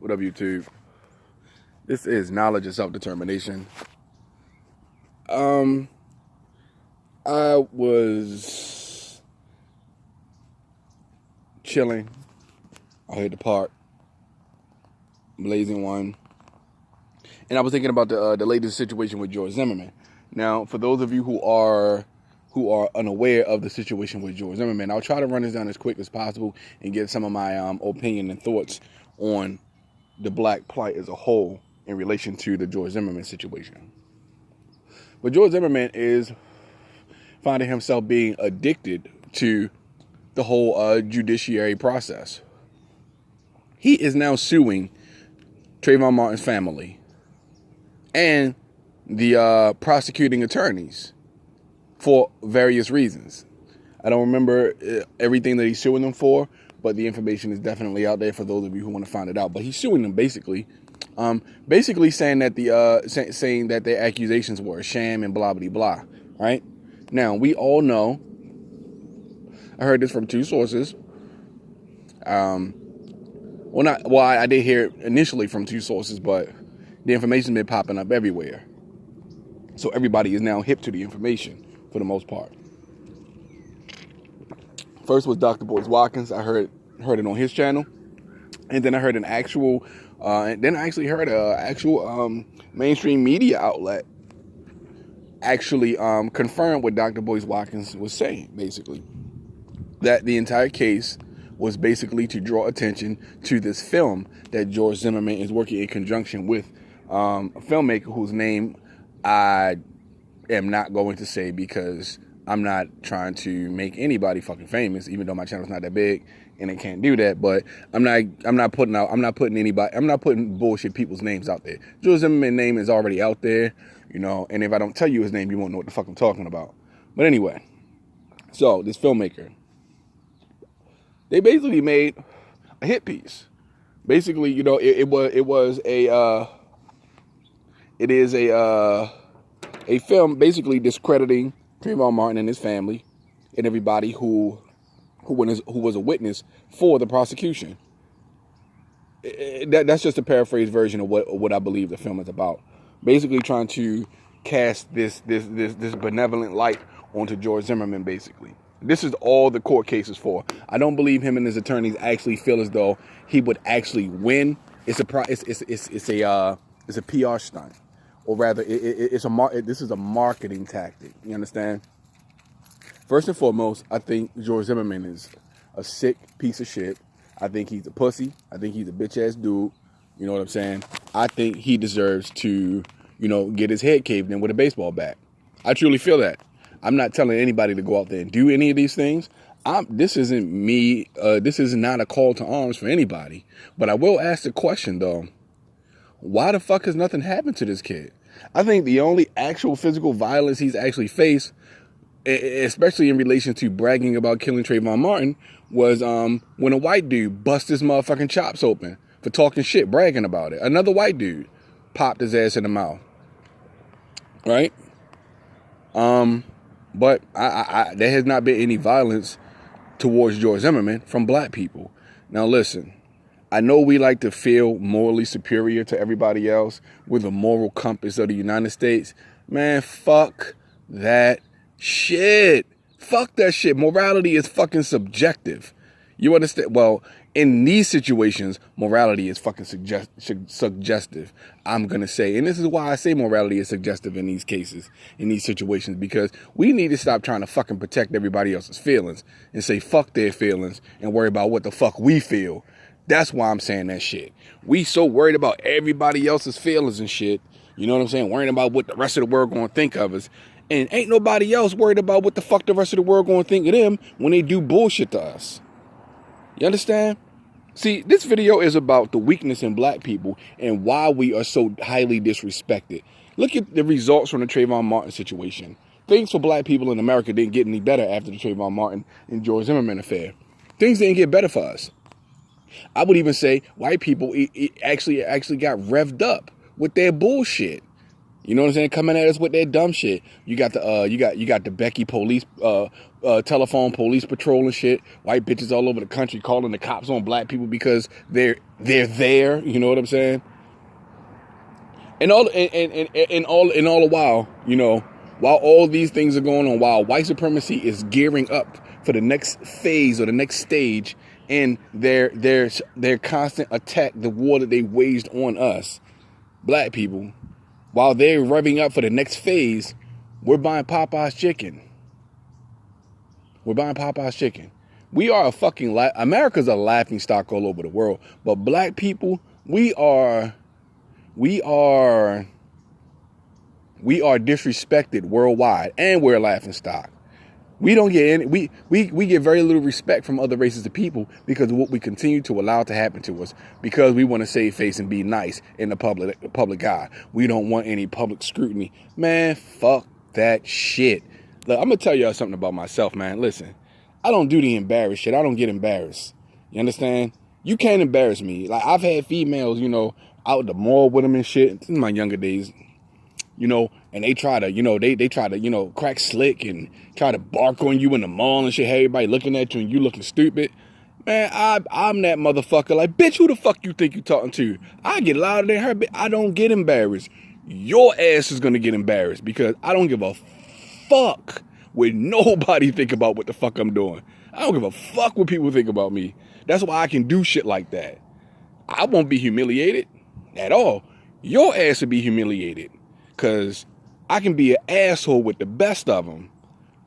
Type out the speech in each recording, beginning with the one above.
What up, YouTube? This is Knowledge and Self-Determination. I was chilling. I hit the park, blazing one, and I was thinking about the latest situation with George Zimmerman. Now, for those of you who are unaware of the situation with George Zimmerman, I'll try to run this down as quick as possible and give some of my opinion and thoughts on the black plight as a whole in relation to the George Zimmerman situation. But George Zimmerman is finding himself being addicted to the whole judiciary process. He is now suing Trayvon Martin's family and the prosecuting attorneys for various reasons. I don't remember everything that he's suing them for, but the information is definitely out there for those of you who want to find it out. But he's suing them basically saying that saying that their accusations were a sham and blah blah blah. Right? Now we all know. I heard this from two sources. I did hear it initially from two sources, but the information's been popping up everywhere. So everybody is now hip to the information for the most part. First was Dr. Boyce Watkins. I heard it on his channel, and then I heard mainstream media outlet actually confirmed what Dr. Boyce Watkins was saying, basically, that the entire case was basically to draw attention to this film that George Zimmerman is working in conjunction with a filmmaker whose name I am not going to say because I'm not trying to make anybody fucking famous, even though my channel's not that big and it can't do that. But I'm not putting bullshit people's names out there. George Zimmerman's name is already out there, and if I don't tell you his name, you won't know what the fuck I'm talking about. But anyway, so this filmmaker, they basically made a hit piece. Basically, it is a film basically discrediting Trayvon Martin and his family and everybody who was a witness for the prosecution. That's just a paraphrased version of what I believe the film is about. Basically trying to cast this benevolent light onto George Zimmerman, basically. This is all the court case is for. I don't believe him and his attorneys actually feel as though he would actually win. It's a PR stunt. Or rather, this is a marketing tactic. You understand? First and foremost, I think George Zimmerman is a sick piece of shit. I think he's a pussy. I think he's a bitch-ass dude. You know what I'm saying? I think he deserves to, get his head caved in with a baseball bat. I truly feel that. I'm not telling anybody to go out there and do any of these things. This isn't me. This is not a call to arms for anybody. But I will ask the question, though. Why the fuck has nothing happened to this kid? I think the only actual physical violence he's actually faced, especially in relation to bragging about killing Trayvon Martin, was when a white dude bust his motherfucking chops open for talking shit, bragging about it. Another white dude popped his ass in the mouth. Right? But there has not been any violence towards George Zimmerman from black people. Now listen. I know we like to feel morally superior to everybody else. We're the moral compass of the United States. Man, fuck that shit. Fuck that shit. Morality is fucking subjective. You understand? Well, in these situations, morality is fucking suggestive. I'm going to say, and this is why I say morality is suggestive in these cases, in these situations, because we need to stop trying to fucking protect everybody else's feelings and say fuck their feelings and worry about what the fuck we feel. That's why I'm saying that shit. We so worried about everybody else's feelings and shit. You know what I'm saying? Worrying about what the rest of the world gonna think of us. And ain't nobody else worried about what the fuck the rest of the world gonna think of them when they do bullshit to us. You understand? See, this video is about the weakness in black people and why we are so highly disrespected. Look at the results from the Trayvon Martin situation. Things for black people in America didn't get any better after the Trayvon Martin and George Zimmerman affair. Things didn't get better for us. I would even say white people actually got revved up with their bullshit. You know what I'm saying? Coming at us with that dumb shit. You got the Becky police telephone police patrol and shit. White bitches all over the country calling the cops on black people because they're there. You know what I'm saying? And all the while, you know, while all these things are going on, while white supremacy is gearing up for the next phase or the next stage in their constant attack, the war that they waged on us, black people. While they're revving up for the next phase, we're buying Popeye's chicken. We're buying Popeye's chicken. We are a fucking America's a laughing stock all over the world. But black people, we are disrespected worldwide, and we're a laughing stock. We don't get any, we get very little respect from other races of people because of what we continue to allow to happen to us, because we want to save face and be nice in the public eye. We don't want any public scrutiny. Man, fuck that shit. Look, I'm gonna tell y'all something about myself, man. Listen, I don't do the embarrassed shit. I don't get embarrassed. You understand? You can't embarrass me. Like, I've had females, you know, out the mall with them and shit in my younger days. You know, and they try to, you know, they try to, you know, crack slick and try to bark on you in the mall and shit. Hey, everybody looking at you and you looking stupid. Man, I'm that motherfucker. Like, bitch, who the fuck you think you talking to? I get louder than her, but I don't get embarrassed. Your ass is gonna get embarrassed because I don't give a fuck what nobody think about what the fuck I'm doing. I don't give a fuck what people think about me. That's why I can do shit like that. I won't be humiliated at all. Your ass will be humiliated. Because I can be an asshole with the best of them.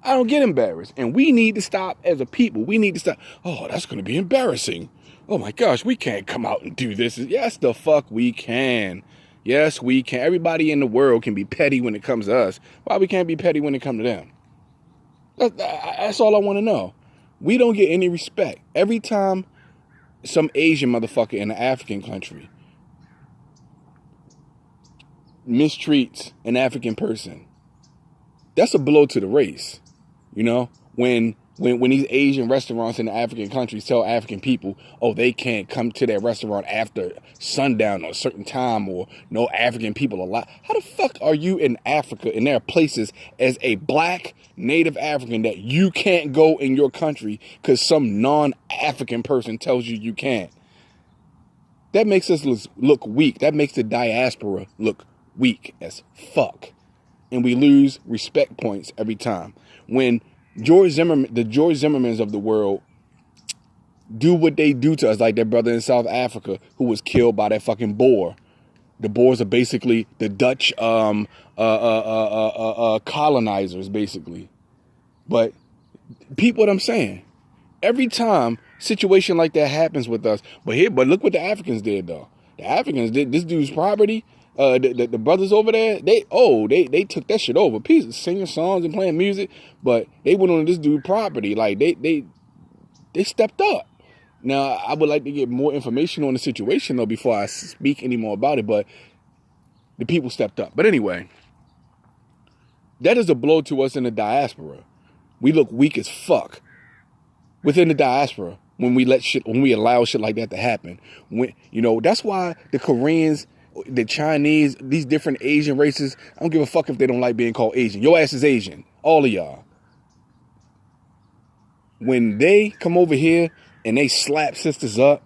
I don't get embarrassed. And we need to stop as a people. We need to stop. Oh, that's going to be embarrassing. Oh my gosh, we can't come out and do this. Yes, the fuck we can. Yes, we can. Everybody in the world can be petty when it comes to us. Why we can't be petty when it comes to them? That's all I want to know. We don't get any respect. Every time some Asian motherfucker in an African country mistreats an African person, that's a blow to the race. You know, when these Asian restaurants in the African countries tell African people, oh, they can't come to their restaurant after sundown or a certain time, or no African people allowed. How the fuck are you in Africa and there are places as a black native African that you can't go in your country because some non-African person tells you can't? That makes us look weak. That makes the diaspora look weak as fuck. And we lose respect points every time. When the George Zimmermans of the world do what they do to us, like their brother in South Africa who was killed by that fucking Boer. The Boers are basically the Dutch colonizers, basically. But peep what I'm saying. Every time situation like that happens with us, but look what the Africans did though. The Africans did this dude's property. The brothers over there, they took that shit over. Pieces, singing songs and playing music, but they went on this dude's property. Like they stepped up. Now I would like to get more information on the situation though before I speak any more about it. But the people stepped up. But anyway, that is a blow to us in the diaspora. We look weak as fuck within the diaspora when we allow shit like that to happen. When, you know, that's why the Koreans, the Chinese, these different Asian races, I don't give a fuck if they don't like being called Asian. Your ass is Asian. All of y'all. When they come over here and they slap sisters up,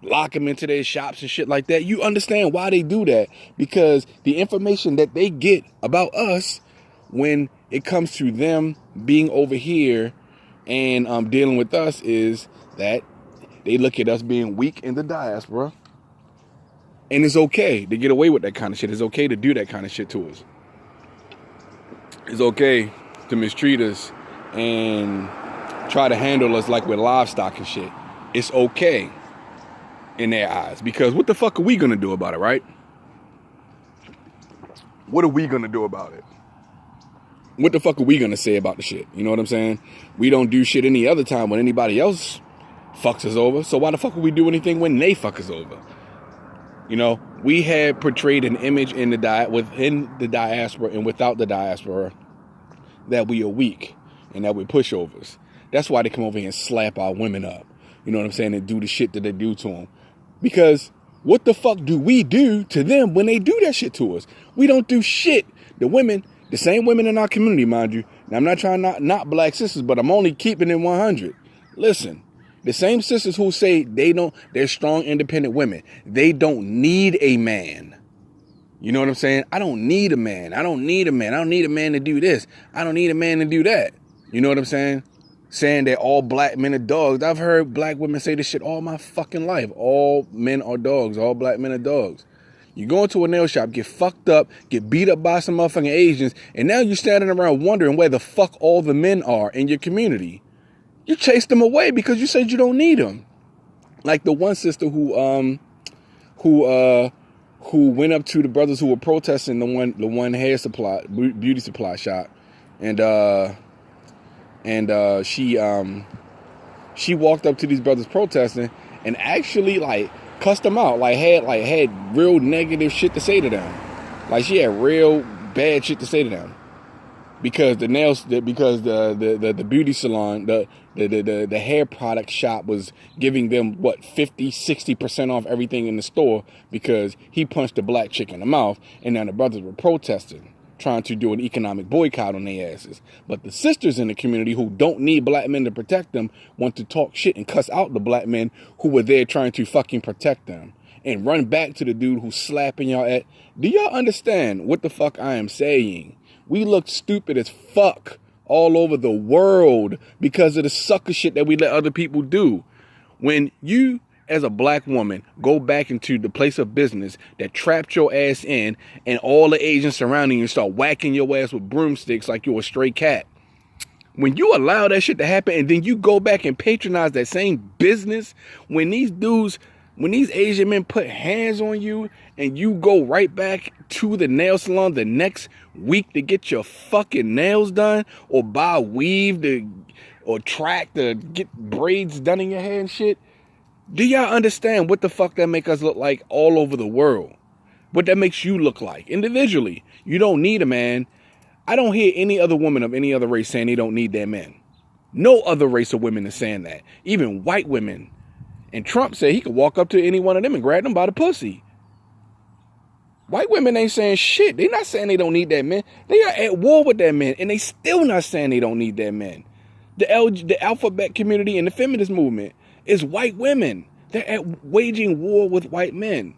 lock them into their shops and shit like that, you understand why they do that. Because the information that they get about us when it comes to them being over here and dealing with us is that they look at us being weak in the diaspora. And it's okay to get away with that kind of shit. It's okay to do that kind of shit to us. It's okay to mistreat us and try to handle us like we're livestock and shit. It's okay in their eyes. Because what the fuck are we going to do about it, right? What are we going to do about it? What the fuck are we going to say about the shit? You know what I'm saying? We don't do shit any other time when anybody else fucks us over. So why the fuck would we do anything when they fuck us over? You know, we had portrayed an image in within the diaspora and without the diaspora that we are weak and that we're pushovers. That's why they come over here and slap our women up. You know what I'm saying? And do the shit that they do to them. Because what the fuck do we do to them when they do that shit to us? We don't do shit The women, the same women in our community, mind you. Now, I'm not trying not black sisters, but I'm only keeping it 100. Listen, the same sisters who say they're strong, independent women. They don't need a man. You know what I'm saying? I don't need a man. I don't need a man. I don't need a man to do this. I don't need a man to do that. You know what I'm saying? Saying that all black men are dogs. I've heard black women say this shit all my fucking life. All men are dogs. All black men are dogs. You go into a nail shop, get fucked up, get beat up by some motherfucking Asians, and now you're standing around wondering where the fuck all the men are in your community. You chased them away because you said you don't need them. Like the one sister who went up to the brothers who were protesting the one hair supply beauty supply shop, and she walked up to these brothers protesting and actually like cussed them out, had real negative shit to say to them. Like she had real bad shit to say to them. Because the beauty salon, the hair product shop was giving them 50-60% off everything in the store because he punched a black chick in the mouth, and now the brothers were protesting, trying to do an economic boycott on their asses. But the sisters in the community who don't need black men to protect them want to talk shit and cuss out the black men who were there trying to fucking protect them, and run back to the dude who's slapping y'all at. Do y'all understand what the fuck I am saying? We look stupid as fuck all over the world because of the sucker shit that we let other people do. When you, as a black woman, go back into the place of business that trapped your ass in, and all the Asians surrounding you start whacking your ass with broomsticks like you're a stray cat. When you allow that shit to happen, and then you go back and patronize that same business, when these Asian men put hands on you and you go right back to the nail salon the next week to get your fucking nails done, or buy weave or track to get braids done in your hair and shit, do y'all understand what the fuck that make us look like all over the world? What that makes you look like individually? You don't need a man. I don't hear any other woman of any other race saying they don't need their men. No other race of women is saying that. Even white women. And Trump said he could walk up to any one of them and grab them by the pussy. White women ain't saying shit. They not saying they don't need that man. They are at war with that man, and they still not saying they don't need that man. The alphabet community and the feminist movement is white women. They're waging war with white men,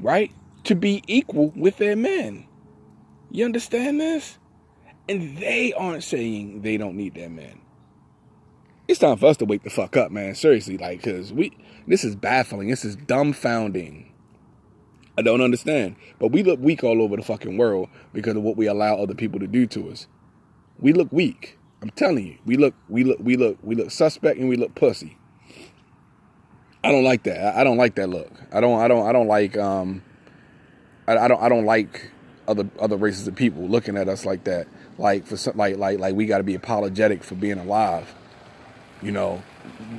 right? To be equal with their men. You understand this? And they aren't saying they don't need that man. It's time for us to wake the fuck up, man. Seriously, like, because this is baffling. This is dumbfounding. I don't understand. But we look weak all over the fucking world because of what we allow other people to do to us. We look weak. I'm telling you. We look suspect, and we look pussy. I don't like that. I don't like that look. I don't like other races of people looking at us like that. Like we got to be apologetic for being alive. You know,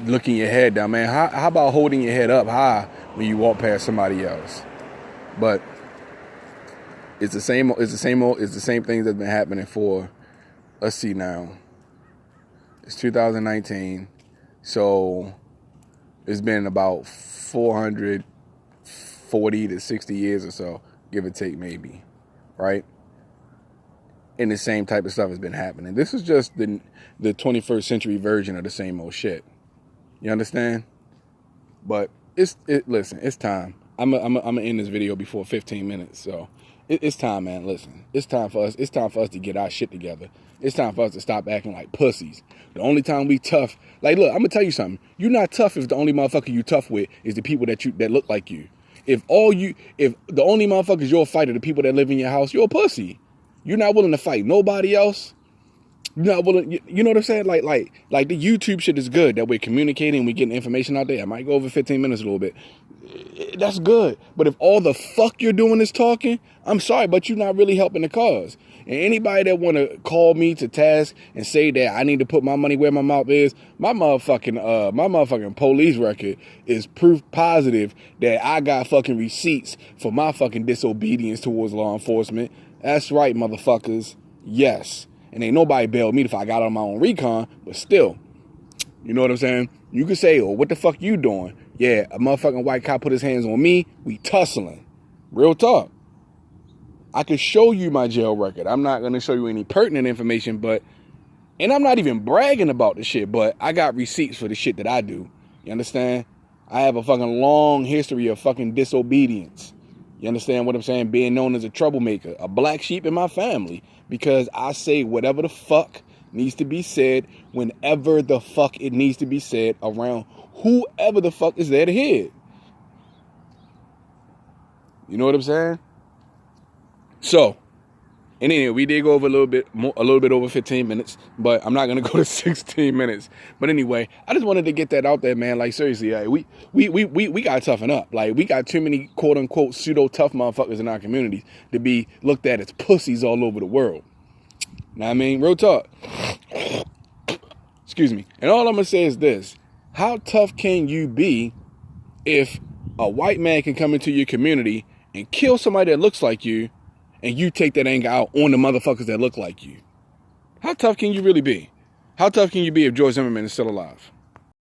looking your head down, man. How about holding your head up high when you walk past somebody else? But it's the same things that's been happening for, let's see now. It's 2019. So it's been about 440 to 60 years or so, give or take maybe, right? And the same type of stuff has been happening. This is just the 21st century version of the same old shit. You understand? But listen, it's time. I'm gonna end this video before 15 minutes. So it's time, man. Listen, it's time for us to get our shit together. It's time for us to stop acting like pussies. The only time we tough, like, look, I'm gonna tell you something. You're not tough if the only motherfucker you tough with is the people that look like you. If the only motherfuckers you'll fight are the people that live in your house, you're a pussy. You're not willing to fight nobody else. You're not willing. You know what I'm saying? Like the YouTube shit is good that we're communicating, we're getting information out there. I might go over 15 minutes a little bit. That's good. But if all the fuck you're doing is talking, I'm sorry, but you're not really helping the cause. And anybody that want to call me to task and say that I need to put my money where my mouth is, my motherfucking police record is proof positive that I got fucking receipts for my fucking disobedience towards law enforcement. That's right, motherfuckers. Yes. And ain't nobody bailed me if I got on my own recon, but still, you know what I'm saying? You could say, oh, what the fuck you doing? Yeah, a motherfucking white cop put his hands on me. We tussling. Real talk. I could show you my jail record. I'm not going to show you any pertinent information, and I'm not even bragging about the shit, but I got receipts for the shit that I do. You understand? I have a fucking long history of fucking disobedience. You understand what I'm saying? Being known as a troublemaker, a black sheep in my family, because I say whatever the fuck needs to be said whenever the fuck it needs to be said around whoever the fuck is there to hear it. You know what I'm saying? So, and anyway, we did go over a little bit over 15 minutes, but I'm not gonna go to 16 minutes. But anyway, I just wanted to get that out there, man. Like seriously, we gotta toughen up. Like we got too many quote unquote pseudo tough motherfuckers in our communities to be looked at as pussies all over the world. Know what I mean? Real talk. Excuse me. And all I'm gonna say is this: how tough can you be if a white man can come into your community and kill somebody that looks like you, and you take that anger out on the motherfuckers that look like you? How tough can you really be? How tough can you be if George Zimmerman is still alive?